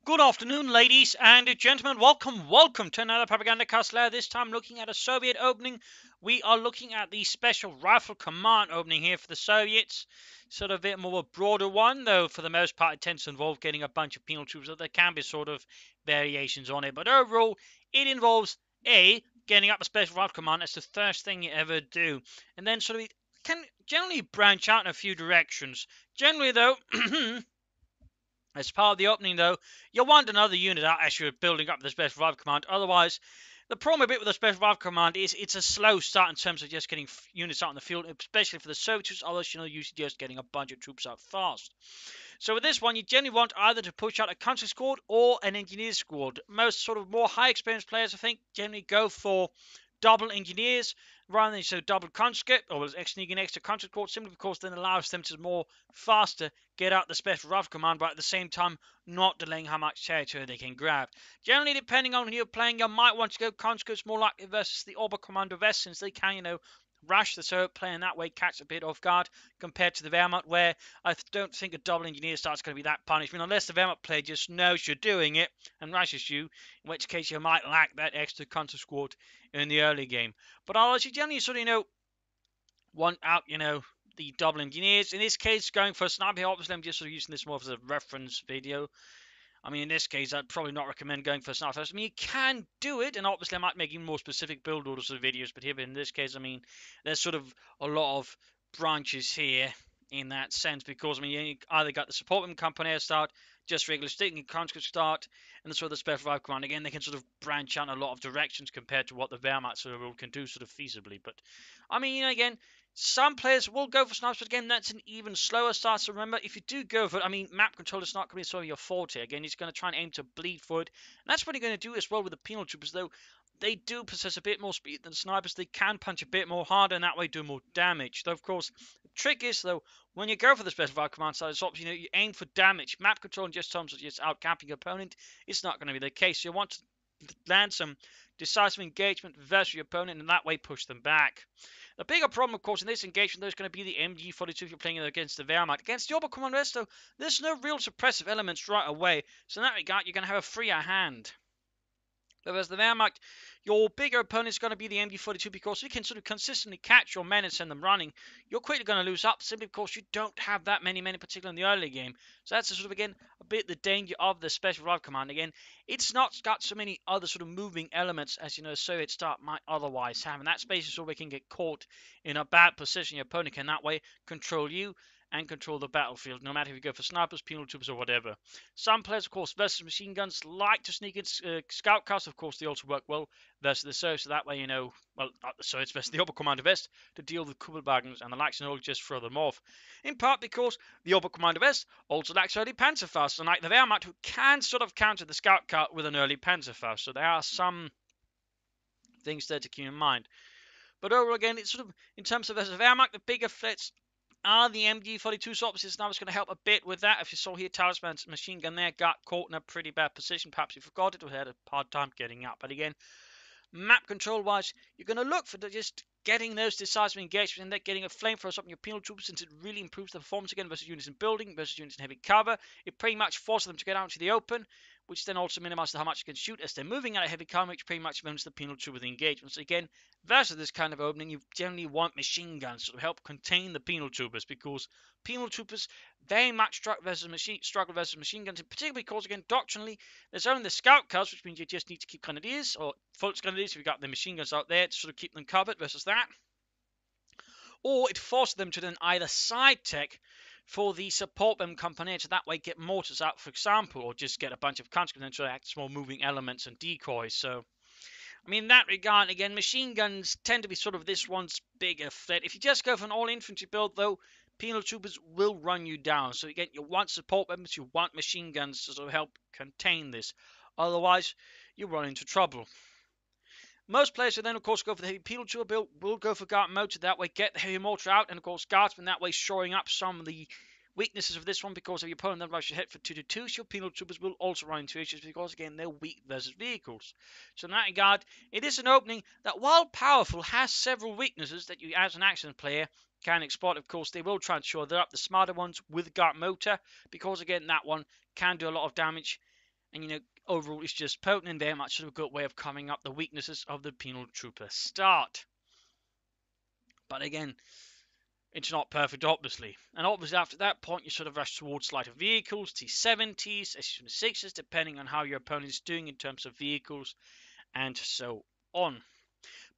Good afternoon, ladies and gentlemen. Welcome to another Propaganda Cast Lair. This time looking at a Soviet opening. We are looking at the Special Rifle Command opening here for the Soviets. Sort of a bit more a broader one, though for the most part it tends to involve getting a bunch of penal troops, so there can be sort of variations on it. But overall, it involves getting up a Special Rifle Command. That's the first thing you ever do. And then sort of it can generally branch out in a few directions. Generally, though, as part of the opening, though, you'll want another unit out as you're building up the Special Rifle Command. Otherwise, the problem a bit with the Special Rifle Command is it's a slow start in terms of just getting units out in the field, especially for the Soviets, otherwise, usually just getting a bunch of troops out fast. So with this one, you generally want either to push out a country squad or an engineer squad. Most sort of more high experienced players, I think, generally go for double engineers rather than so double conscript or sneaking an extra conscript squad, simply because then allows them to more faster get out the Special Rifle Command, but at the same time not delaying how much territory they can grab. Generally, depending on who you're playing, you might want to go conscripts more likely versus the Oberkommando West, since they can, rush the Soviet player in that way, catch a bit off guard, compared to the Wehrmacht, where I don't think a double engineer start's going to be that punishment, unless the Wehrmacht player just knows you're doing it and rushes you, in which case you might lack that extra counter squad in the early game. But otherwise, you generally sort of, want out, the double engineers. In this case, going for a sniper, obviously I'm just sort of using this more as a reference video. I mean, in this case, I'd probably not recommend going for a sniper. I mean, you can do it, and obviously I might make even more specific build orders of videos, but here in this case, I mean, there's sort of a lot of branches here in that sense, because, I mean, you either got the support weapon company start, just regular sticking conscript start, and the sort of the Special Rifle Command. Again, they can sort of branch out in a lot of directions compared to what the Wehrmacht sort of can do sort of feasibly. But, I mean, again, some players will go for snipers, but again, that's an even slower start. So remember, if you do go for it, I mean, map control is not going to be sort of your forte. Again, he's going to try and aim to bleed for it. And that's what you're going to do as well with the penal troopers, though. They do possess a bit more speed than snipers. They can punch a bit more harder and that way do more damage. Though, of course, the trick is, though, when you go for the Special Rifle Command side, it's option, you aim for damage. Map control in just terms of just outcamping your opponent, it's not going to be the case. You want to land some decisive engagement versus your opponent and that way push them back. The bigger problem, of course, in this engagement, there's going to be the MG42 if you're playing against the Wehrmacht. Against the Oberkommando, though, there's no real suppressive elements right away. So in that regard, you're going to have a freer hand. Whereas the Wehrmacht, your bigger opponent is going to be the MG42 because you can sort of consistently catch your men and send them running. You're quickly going to lose up simply because you don't have that many men, particularly in the early game. So that's sort of, again, a bit the danger of the Special Rifle Command. Again, it's not got so many other sort of moving elements as, Soviet start might otherwise have. And that space is where we can get caught in a bad position. Your opponent can that way control you and control the battlefield, no matter if you go for snipers, penal troops, or whatever. Some players, of course, versus machine guns, like to sneak in scout cars. Of course, they also work well versus the Soviets, so that way, well, not the Soviets, versus the Oberkommando West, to deal with Kubelwagens and the likes, and all just throw them off. In part because the Oberkommando West also lacks early Panzerfaust, unlike the Wehrmacht, who can sort of counter the scout car with an early Panzerfaust. So there are some things there to keep in mind. But overall, again, it's sort of, in terms of versus Wehrmacht, the bigger threats are the MG42 swaps. Now it's going to help a bit with that. If you saw here, Talisman's machine gun there got caught in a pretty bad position. Perhaps he forgot it or had a hard time getting up. But again, map control wise, you're going to look for just getting those decisive engagements and then getting a flamethrower up in your penal troops, since it really improves the performance again versus units in building, versus units in heavy cover. It pretty much forces them to get out into the open, which then also minimizes how much you can shoot as they're moving out of heavy cover, which pretty much limits the penal troop with the engagements. So again, versus this kind of opening, you generally want machine guns to help contain the penal troopers, because penal troopers very much struggle versus machine guns, particularly because, again, doctrinally, there's only the scout cars, which means you just need to keep grenadiers, or Fultz grenadiers if you've got the machine guns out there to sort of keep them covered versus that. Or it forces them to then either side tech for the support them company to that way get mortars out, for example, or just get a bunch of conscripts and to act small moving elements and decoys. So, I mean, in that regard, again, machine guns tend to be sort of this one's bigger threat. If you just go for an all-infantry build, though, penal troopers will run you down. So, again, you want support weapons, you want machine guns to sort of help contain this. Otherwise, you run into trouble. Most players who then, of course, go for the heavy penal trooper build will go for guard motor. That way, get the heavy mortar out, and of course, guardsmen that way shoring up some of the weaknesses of this one, because if your opponent then rushes ahead for 2-2, your penal troopers will also run into issues because, again, they're weak versus vehicles. So in that regard, it is an opening that, while powerful, has several weaknesses that you, as an action player, can exploit. Of course, they will try and shore up the smarter ones with guard motor, because, again, that one can do a lot of damage And, overall, it's just potent and very much sort of a good way of covering up the weaknesses of the Penal Trooper start. But again, it's not perfect, obviously. And obviously, after that point, you sort of rush towards lighter vehicles, T-70s, S-26s, depending on how your opponent is doing in terms of vehicles, and so on.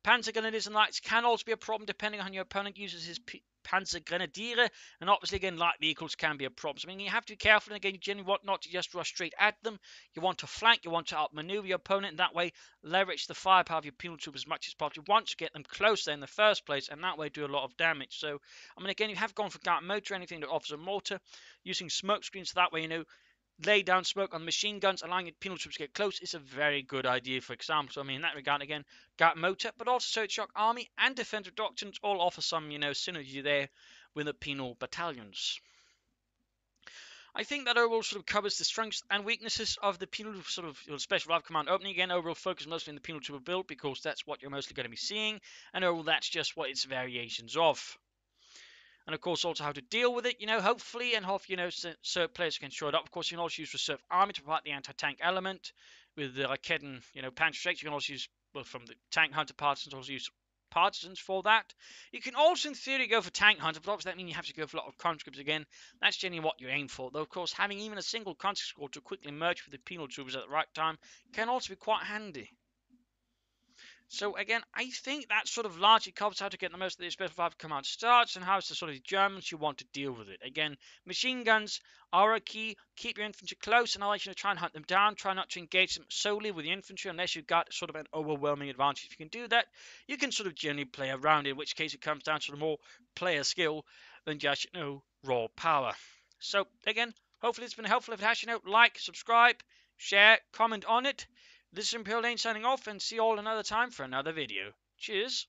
Panzer Grenadiers and Lights can also be a problem depending on how your opponent uses his Panzer Grenadiere, and obviously again light vehicles can be a problem. So, I mean, you have to be careful, and again you generally want not to just rush straight at them. You want to flank, you want to outmaneuver your opponent, and that way leverage the firepower of your penal troops as much as possible. You want to get them close there in the first place, and that way do a lot of damage. So, I mean, again, you have gone for Garden Motor, anything that offers a mortar, using smoke screens, so that way, lay down smoke on machine guns, allowing your penal troops to get close is a very good idea, for example. So, I mean, in that regard, again, Garden Motor, but also Soviet Shock Army and Defensive Doctrines all offer some, synergy there with the penal battalions. I think that overall sort of covers the strengths and weaknesses of the penal sort of special rifle command opening. Again, overall focus mostly on the penal trooper build because that's what you're mostly going to be seeing, and overall that's just what its variations of. And of course, also how to deal with it, hopefully, and hopefully, so players can show it up. Of course, you can also use reserve army to provide the anti-tank element with the Raketen, Panzerstreaks. You can also use, well, from the tank hunter partisans, also use partisans for that. You can also, in theory, go for tank hunter, but obviously that means you have to go for a lot of conscripts again. That's generally what you aim for. Though, of course, having even a single conscript squad to quickly merge with the penal troopers at the right time can also be quite handy. So again, I think that sort of largely covers how to get the most of the Special Rifle Command starts and how it's the sort of the Germans you want to deal with it. Again, machine guns are a key. Keep your infantry close and I'll try and hunt them down. Try not to engage them solely with the infantry unless you've got sort of an overwhelming advantage. If you can do that, you can sort of generally play around, in which case it comes down to more player skill than just, raw power. So again, hopefully it's been helpful. If it has, like, subscribe, share, comment on it. This is Imperial Lane signing off, and see you all another time for another video. Cheers.